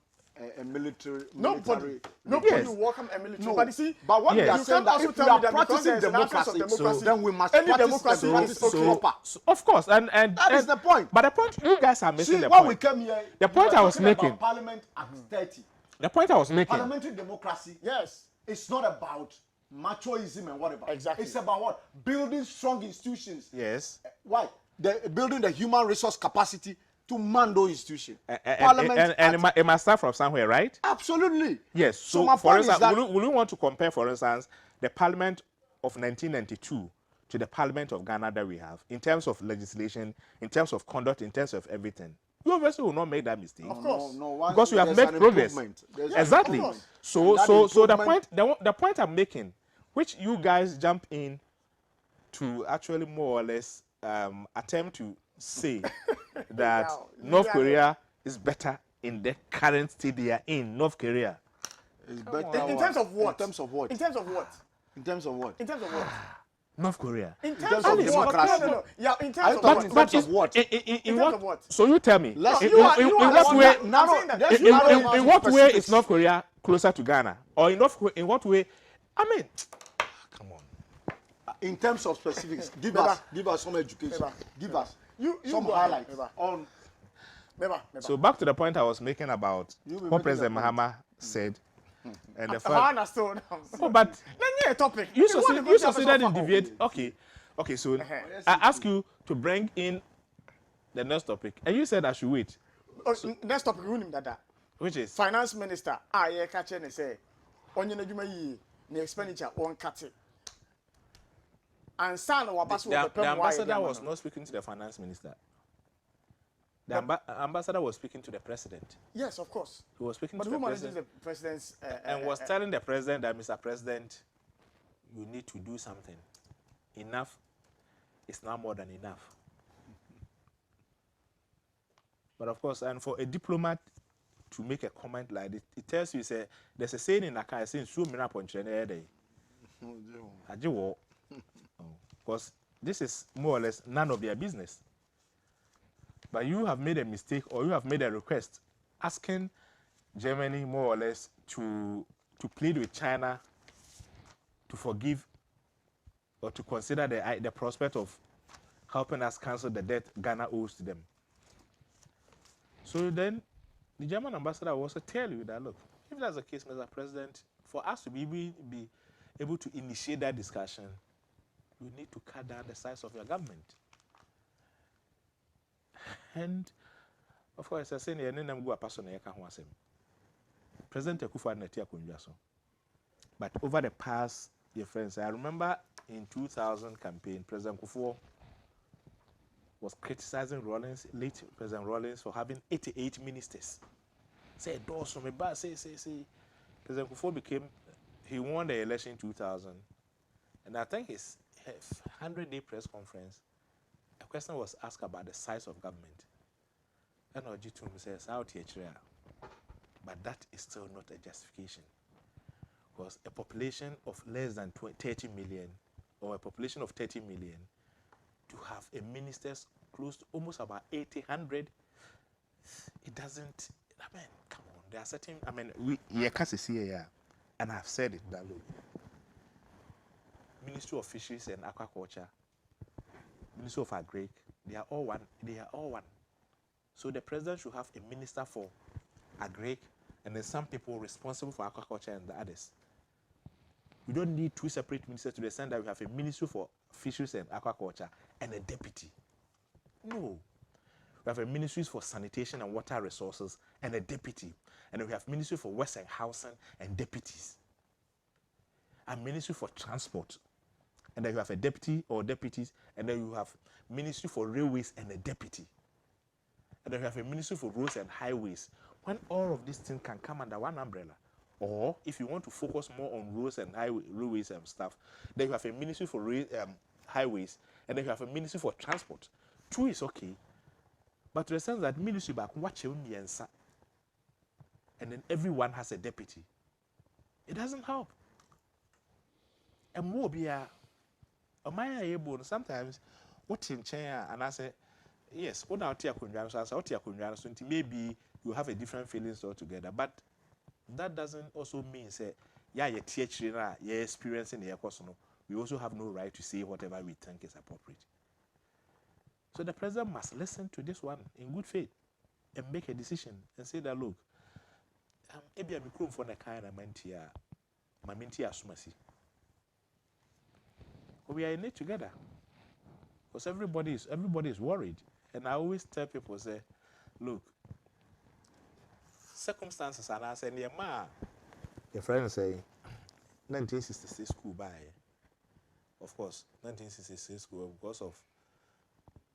[SPEAKER 2] a military.
[SPEAKER 1] Nobody
[SPEAKER 3] Yes.
[SPEAKER 1] will welcome a military.
[SPEAKER 2] No,
[SPEAKER 1] But you see,
[SPEAKER 2] but what
[SPEAKER 3] Yes.
[SPEAKER 2] we are
[SPEAKER 1] you
[SPEAKER 2] saying
[SPEAKER 1] can't
[SPEAKER 2] that
[SPEAKER 1] also
[SPEAKER 2] if
[SPEAKER 1] tell
[SPEAKER 2] we
[SPEAKER 1] me
[SPEAKER 2] are
[SPEAKER 1] that because
[SPEAKER 2] practicing
[SPEAKER 1] there's an absence of
[SPEAKER 2] democracy,
[SPEAKER 1] democracy,
[SPEAKER 2] then we must
[SPEAKER 1] any
[SPEAKER 2] practice
[SPEAKER 1] democracy
[SPEAKER 2] democracy
[SPEAKER 1] is okay.
[SPEAKER 2] proper.
[SPEAKER 3] So, of course, and
[SPEAKER 2] That is the point.
[SPEAKER 3] But the point you guys are missing
[SPEAKER 2] See,
[SPEAKER 3] the
[SPEAKER 2] when we
[SPEAKER 3] point.
[SPEAKER 2] came here,
[SPEAKER 3] The point
[SPEAKER 2] we were
[SPEAKER 3] I was
[SPEAKER 2] talking about
[SPEAKER 3] making.
[SPEAKER 2] Parliament Act 30.
[SPEAKER 3] The point I was making.
[SPEAKER 2] Parliamentary democracy.
[SPEAKER 1] Yes.
[SPEAKER 2] It's not about machoism and whatever.
[SPEAKER 1] Exactly.
[SPEAKER 2] It's about what? Building strong institutions.
[SPEAKER 3] Yes.
[SPEAKER 2] Why? Building the human resource capacity to man those institutions.
[SPEAKER 3] And it must start from somewhere, right?
[SPEAKER 2] Absolutely.
[SPEAKER 3] Yes.
[SPEAKER 2] So
[SPEAKER 3] So,
[SPEAKER 2] my
[SPEAKER 3] for
[SPEAKER 2] point is
[SPEAKER 3] instance,
[SPEAKER 2] that
[SPEAKER 3] will you want to compare, for instance, the Parliament of 1992 to the Parliament of Ghana that we have in terms of legislation, in terms of conduct, in terms of everything? You obviously will not make that mistake.
[SPEAKER 1] Of course.
[SPEAKER 2] once
[SPEAKER 3] Because we have
[SPEAKER 2] there's
[SPEAKER 3] made
[SPEAKER 2] an
[SPEAKER 3] progress.
[SPEAKER 2] improvement, there's
[SPEAKER 3] Exactly.
[SPEAKER 2] an improvement.
[SPEAKER 3] So
[SPEAKER 2] And that
[SPEAKER 3] so the
[SPEAKER 2] improvement-
[SPEAKER 3] the point I'm making, which you guys jump in to actually more or less attempt to say that
[SPEAKER 1] Wow.
[SPEAKER 3] North
[SPEAKER 1] Yeah.
[SPEAKER 3] Korea is better in the current state they are in. North Korea.
[SPEAKER 2] It's better.
[SPEAKER 1] In terms of what?
[SPEAKER 2] In terms of what?
[SPEAKER 1] In terms of what?
[SPEAKER 2] In terms of what?
[SPEAKER 1] In terms of what?
[SPEAKER 3] North Korea.
[SPEAKER 1] In
[SPEAKER 2] terms
[SPEAKER 1] terms
[SPEAKER 2] of
[SPEAKER 1] of what?
[SPEAKER 2] democracy.
[SPEAKER 1] No. Yeah, in
[SPEAKER 2] Are
[SPEAKER 1] terms
[SPEAKER 2] you
[SPEAKER 1] of
[SPEAKER 2] talking
[SPEAKER 1] what?
[SPEAKER 2] in terms of what?
[SPEAKER 3] In
[SPEAKER 1] terms
[SPEAKER 3] what?
[SPEAKER 1] of what?
[SPEAKER 3] So you tell me.
[SPEAKER 2] Let's-
[SPEAKER 3] in
[SPEAKER 1] You are
[SPEAKER 3] what
[SPEAKER 1] one-
[SPEAKER 3] way?
[SPEAKER 1] I'm saying that-
[SPEAKER 2] let's
[SPEAKER 1] you
[SPEAKER 2] narrow
[SPEAKER 1] are
[SPEAKER 2] it
[SPEAKER 1] one-
[SPEAKER 2] down
[SPEAKER 3] In
[SPEAKER 2] to
[SPEAKER 3] what way
[SPEAKER 2] specifics.
[SPEAKER 3] is North Korea closer to Ghana? Or in what way? I mean, come on.
[SPEAKER 2] In terms of specifics, give us some education.
[SPEAKER 1] Meba.
[SPEAKER 2] Give us
[SPEAKER 1] You
[SPEAKER 2] some
[SPEAKER 1] go ahead,
[SPEAKER 2] highlights
[SPEAKER 1] Meba.
[SPEAKER 2] on.
[SPEAKER 1] Meba.
[SPEAKER 3] So back to the point I was making about
[SPEAKER 2] You will
[SPEAKER 3] what
[SPEAKER 2] make
[SPEAKER 3] President
[SPEAKER 2] that point.
[SPEAKER 3] Mahama said, and the fact.
[SPEAKER 1] Havana still.
[SPEAKER 3] Oh, but
[SPEAKER 1] Then yeah, topic.
[SPEAKER 3] you
[SPEAKER 1] want to go to
[SPEAKER 3] succeeded in
[SPEAKER 1] Africa?
[SPEAKER 3] deviate. Okay. So I ask you to bring in the next topic, and you said I should wait,
[SPEAKER 1] Oh, next topic, we need that.
[SPEAKER 3] which is
[SPEAKER 1] Finance minister, yeah, catch and say, on your Najuma the expenditure on cut it. And son or
[SPEAKER 3] the ambassador was not speaking to the finance minister. The ambassador was speaking to the president.
[SPEAKER 1] Yes, of course.
[SPEAKER 3] He was speaking
[SPEAKER 1] But
[SPEAKER 3] to
[SPEAKER 1] who
[SPEAKER 3] the
[SPEAKER 1] manages
[SPEAKER 3] president
[SPEAKER 1] the president's
[SPEAKER 3] and was telling the president that, Mr. President, you need to do something. Enough is now more than enough. But of course, and for a diplomat to make a comment like this, it tells you, say, there's a saying in Accra, saying, "So many upon day." Because this is more or less none of their business. But you have made a mistake, or you have made a request asking Germany more or less to plead with China to forgive or to consider the prospect of helping us cancel the debt Ghana owes to them. So then the German ambassador will also tell you that, look, if that's the case, Mr. President, for us to be able to initiate that discussion, you need to cut down the size of your government. And of course, I say, President Akufo-Addo. But over the past year, friends, I remember in 2000 campaign, President Kufuor was criticizing late President Rawlings, for having 88 ministers. Say, doors from a bar, say. President Kufuor he won the election in 2000. And I think his 100-day press conference, a question was asked about the size of government. And Ojitum says, out here, but that is still not a justification. Because a population of less than 30 million, or a population of 30 million, to have a ministers close to almost about 100, it doesn't, come on, there are certain, we can't see here, and I've said it, that look, Ministry of Fisheries and Aquaculture, Ministry of Agric, they are all one. So the president should have a minister for Agric, and then some people responsible for aquaculture and the others. We don't need two separate ministers to the extent that we have a ministry for fisheries and aquaculture and a deputy. No. We have a ministry for sanitation and water resources and a deputy. And we have ministry for Western housing and deputies. A ministry for transport. And then you have a deputy or deputies. And then you have ministry for railways and a deputy. And then you have a ministry for roads and highways. When all of these things can come under one umbrella. Or if you want to focus more on roads and railways and stuff, then you have a ministry for highways, and then you have a ministry for transport. Two is okay. But to the sense that ministry back watch and then everyone has a deputy. It doesn't help. And more be a my able sometimes what in chair and I say, yes, what out here so maybe you have a different feelings altogether. But that doesn't also mean say, yeah, you're teaching, you're experiencing the course. We also have no right to say whatever we think is appropriate. So the president must listen to this one in good faith and make a decision and say that, look, maybe I'm a for the kind of mentia sumasi. We are in it together because everybody is worried. And I always tell people, say, look, circumstances and I say, your friend say, 1966 school by. Of course, 1966 school because of,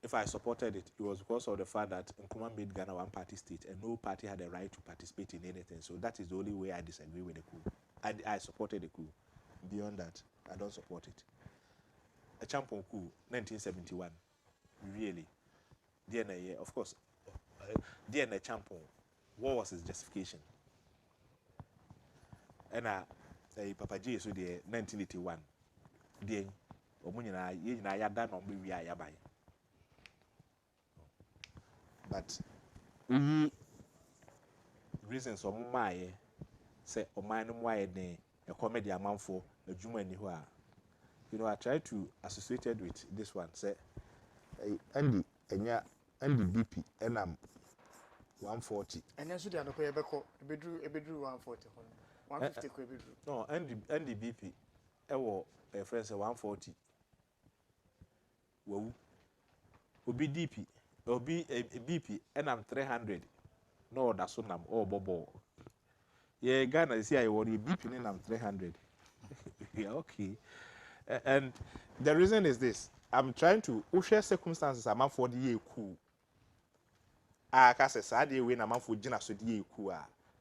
[SPEAKER 3] if I supported it, it was because of the fact that Nkrumah made Ghana one party state and no party had the right to participate in anything. So that is the only way I disagree with the coup. I supported the coup. Beyond that, I don't support it. A Champon coup, 1971. Really. DNA, of course, DNA Champon. What was his justification? And Papa J. So the 1981. The Omunina Yada no be yabai. But reasons of my say o man why a comedy amount for a Juma ni hua. You know, I try to associate it with this one. Say Andy BP and I'm 140.
[SPEAKER 1] And then so they are not pay beko ebedru 140 150 ko ebedru.
[SPEAKER 3] No, Andy BP a friend say 140. Wow. Obi DP, Obi BP and I'm 300. No, that's what I'm all bobo. Yeah, Ghana see I worry BP and I'm 300. Yeah, okay. And the reason is this. I'm trying to share circumstances I'm 40 year cool. I can say Saturday when I'm for Jina so the cool.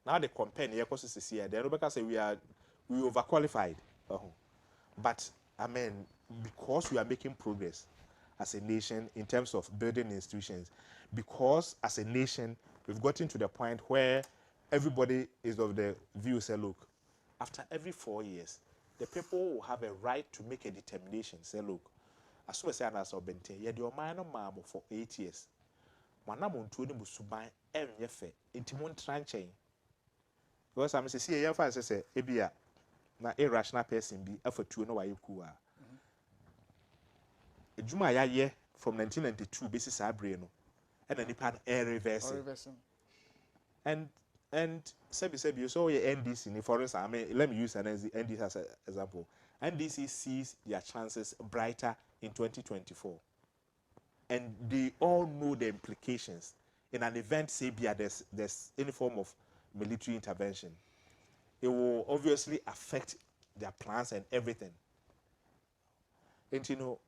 [SPEAKER 3] Now the company because it's here. Then Rebecca say we overqualified. But I mean because we are making progress as a nation in terms of building institutions, because as a nation we've gotten to the point where everybody is of the view say look, after every 4 years the people will have a right to make a determination. Say look, as soon as I answer Bente, you do minor mammo for 8 years. Manamon to the Musubai and Yefe, Intimon Tranchain. Because I'm saying, yeah, I say, Ebia, na irrational person be effort to know why you cool. A Juma year from 1992 basis Abriano, and a Nipan air reversing. And Sebi, you saw your NDC, for instance, I mean, let me use an NDC as an example. NDC sees their chances brighter in 2024. And they all know the implications. In an event, say, there's any form of military intervention. It will obviously affect their plans and everything. And you know,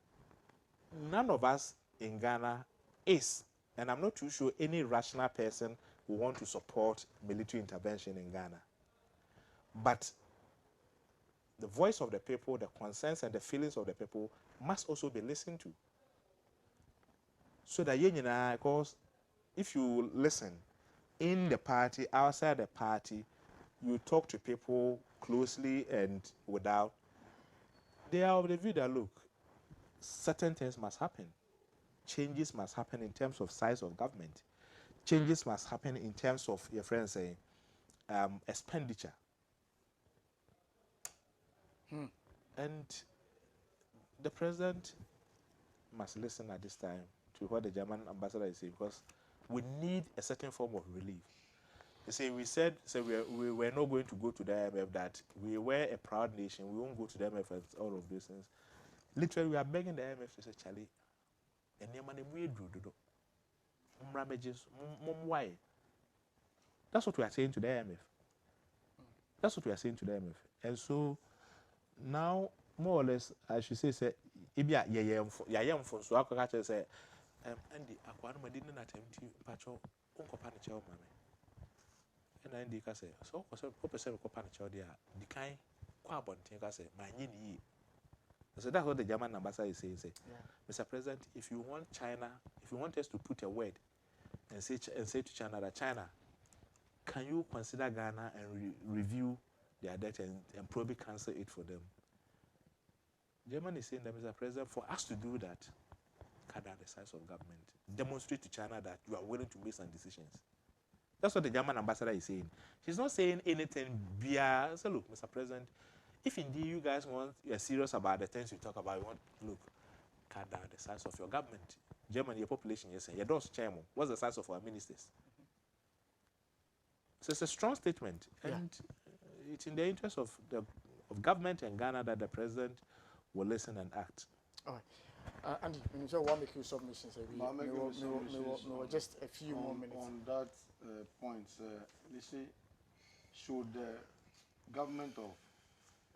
[SPEAKER 3] none of us in Ghana is, and I'm not too sure any rational person who want to support military intervention in Ghana. But the voice of the people, the concerns and the feelings of the people must also be listened to. So that because if you listen in the party, outside the party, you talk to people closely and without, they are of the view that look, certain things must happen. Changes must happen in terms of size of government. Changes must happen in terms of, your friends saying, expenditure. And the president must listen at this time to what the German ambassador is saying, because we need a certain form of relief. You see, we said we were not going to go to the IMF, that we were a proud nation, we won't go to the IMF and all of these things. Literally, we are begging the IMF to say, Charlie, and your money we do. why? That's what we are saying to the IMF. That's what we are saying to the IMF. And so now, more or less, I should say, Ibia, yeah, so I could actually say, Andy, I didn't attempt to patch up Uncle Panichel, mammy. And Andy can say, so, Papa Panichel, dear, the kind, Quabon, I say, my yin. So that's what the German ambassador is saying. Mr. President, if you want China, if you want us to put a word and say to China that China, can you consider Ghana and review their debt and probably cancel it for them? Germany is saying that, Mr. President, for us to do that, cut down the size of government. Demonstrate to China that you are willing to make some decisions. That's what the German ambassador is saying. She's not saying anything via, say, look, Mr. President, if indeed you guys you're serious about the things you talk about, look, cut down the size of your government. Germany, your population, you're saying, what's the size of our ministers? So it's a strong statement, and it's in the interest of government and Ghana that the president will listen and act.
[SPEAKER 1] All right. Andy, when you want to make your submissions, just a few more minutes.
[SPEAKER 2] On that point, they say, should the government of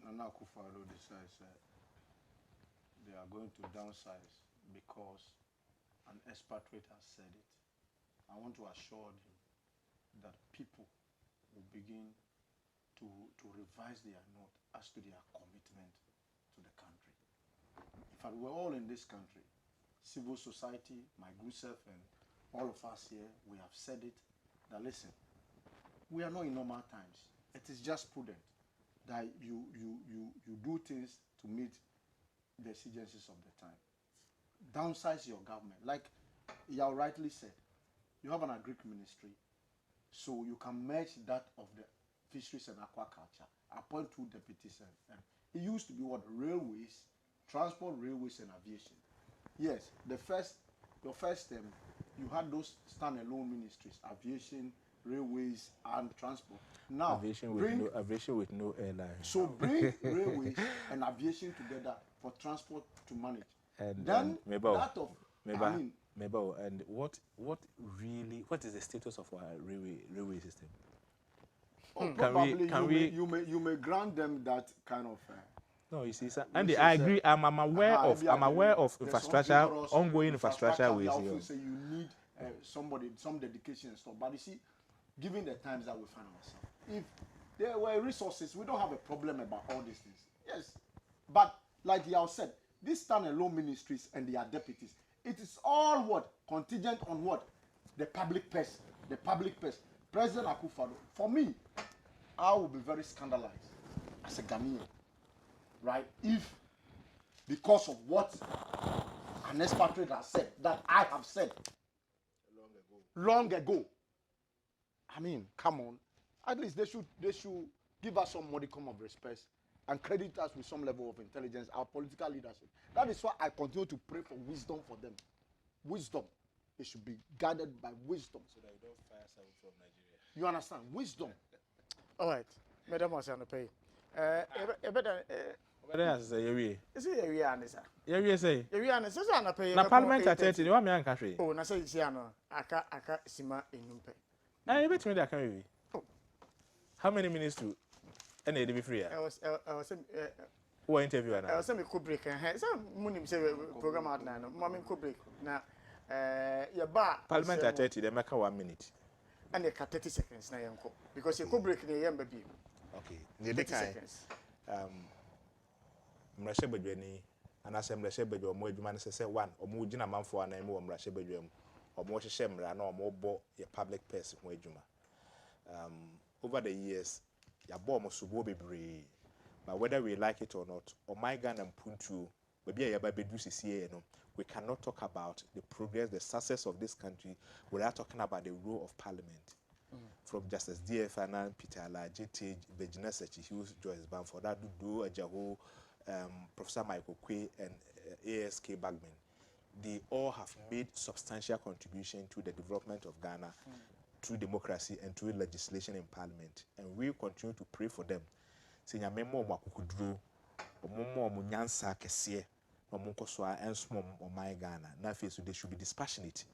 [SPEAKER 2] Nana Akufo-Addo decides they are going to downsize because an expatriate has said it, I want to assure you that people will begin to revise their note as to their commitment to the country. In fact, we're all in this country, civil society, my good self, and all of us here, we have said it, that listen, we are not in normal times. It is just prudent that you do things to meet the exigencies of the time. Downsize your government. Like you rightly said, you have an agric ministry, so you can merge that of the fisheries and aquaculture, appoint 2 deputies, and it used to be what? Railways, transport, railways, and aviation. Yes, your first term, you had those standalone ministries, aviation, railways, and transport. Now,
[SPEAKER 3] aviation with no airline.
[SPEAKER 2] So bring railways and aviation together for transport to manage. And then
[SPEAKER 3] and what is the status of our railway system?
[SPEAKER 2] You may grant them that kind of.
[SPEAKER 3] No, you see, sir. Andy, I agree. I'm aware of infrastructure, ongoing infrastructure with you.
[SPEAKER 2] Say you need some dedication and stuff. But you see, given the times that we find ourselves, if there were resources, we don't have a problem about all these things. Yes, but like you have said, these standalone ministries and their deputies, it is all what? Contingent on what? The public purse. The public purse. President Akufo-Addo, for me, I will be very scandalized as a Ghanaian, right? If, because of what an expatriate has said, that I have said long ago. I mean, come on. At least they should give us some modicum of respect and credit us with some level of intelligence, our political leadership. That is why I continue to pray for wisdom for them. Wisdom. They should be guided by wisdom.
[SPEAKER 3] So that you don't fire someone from Nigeria.
[SPEAKER 2] You understand? Wisdom.
[SPEAKER 1] All right. Madam was on the pay.
[SPEAKER 3] Na parliament attended you want me country.
[SPEAKER 1] Oh, na say aka sima enumpe.
[SPEAKER 3] Na you bet me that can be. How many minutes to any be free?
[SPEAKER 1] I was
[SPEAKER 3] who interview now?
[SPEAKER 1] I was me could break and some money say program out now. Mommy could break. Na your bar
[SPEAKER 3] parliament attended they make 1 minute.
[SPEAKER 1] And they cut 30 seconds na yanko because you could break the yam baby.
[SPEAKER 3] Okay. The
[SPEAKER 1] 30 seconds.
[SPEAKER 3] Mrashe Bedweni and I say Mrashe Bedwe mo adwuma say one omo gina manfo anan mo Mrashe Bedwe omo hyehyɛ mra na omo bo ye public purse ho adwuma. Over the years ya bo omo subo bebre, but whether we like it or not, Omaiga and Puntu maybe ya ba bedu sisiye no, we cannot talk about the progress, the success of this country without talking about the role of parliament. From Justice D.F. Anan, Peter Alaji, Virginia Sechi Hughes, Joyce Bamford, Dudu Ajaho, Professor Michael Kwe, and ASK Bagman. They all have made substantial contribution to the development of Ghana through democracy and through legislation in parliament. And we continue to pray for them. Saying, "Memo makukudru, omo munyansa kesiye, omo koswa ensmo my Ghana." Now, so they should be dispassionate.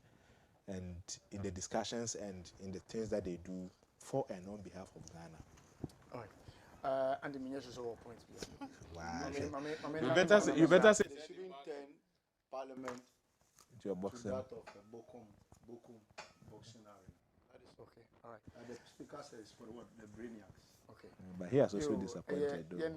[SPEAKER 3] and in the discussions and in the things that they do for and on behalf of Ghana.
[SPEAKER 1] All right. And the minister also points.
[SPEAKER 3] Wow.
[SPEAKER 1] You
[SPEAKER 3] You better say
[SPEAKER 2] They shouldn't turn parliament
[SPEAKER 3] to your
[SPEAKER 2] to
[SPEAKER 3] boxing.
[SPEAKER 2] that of a Bokum boxing arena. That is
[SPEAKER 1] Okay. All right.
[SPEAKER 2] the speaker says for what the brainiacs.
[SPEAKER 1] Okay.
[SPEAKER 3] But he has also
[SPEAKER 1] Yo,
[SPEAKER 3] disappointed though.
[SPEAKER 1] yeah,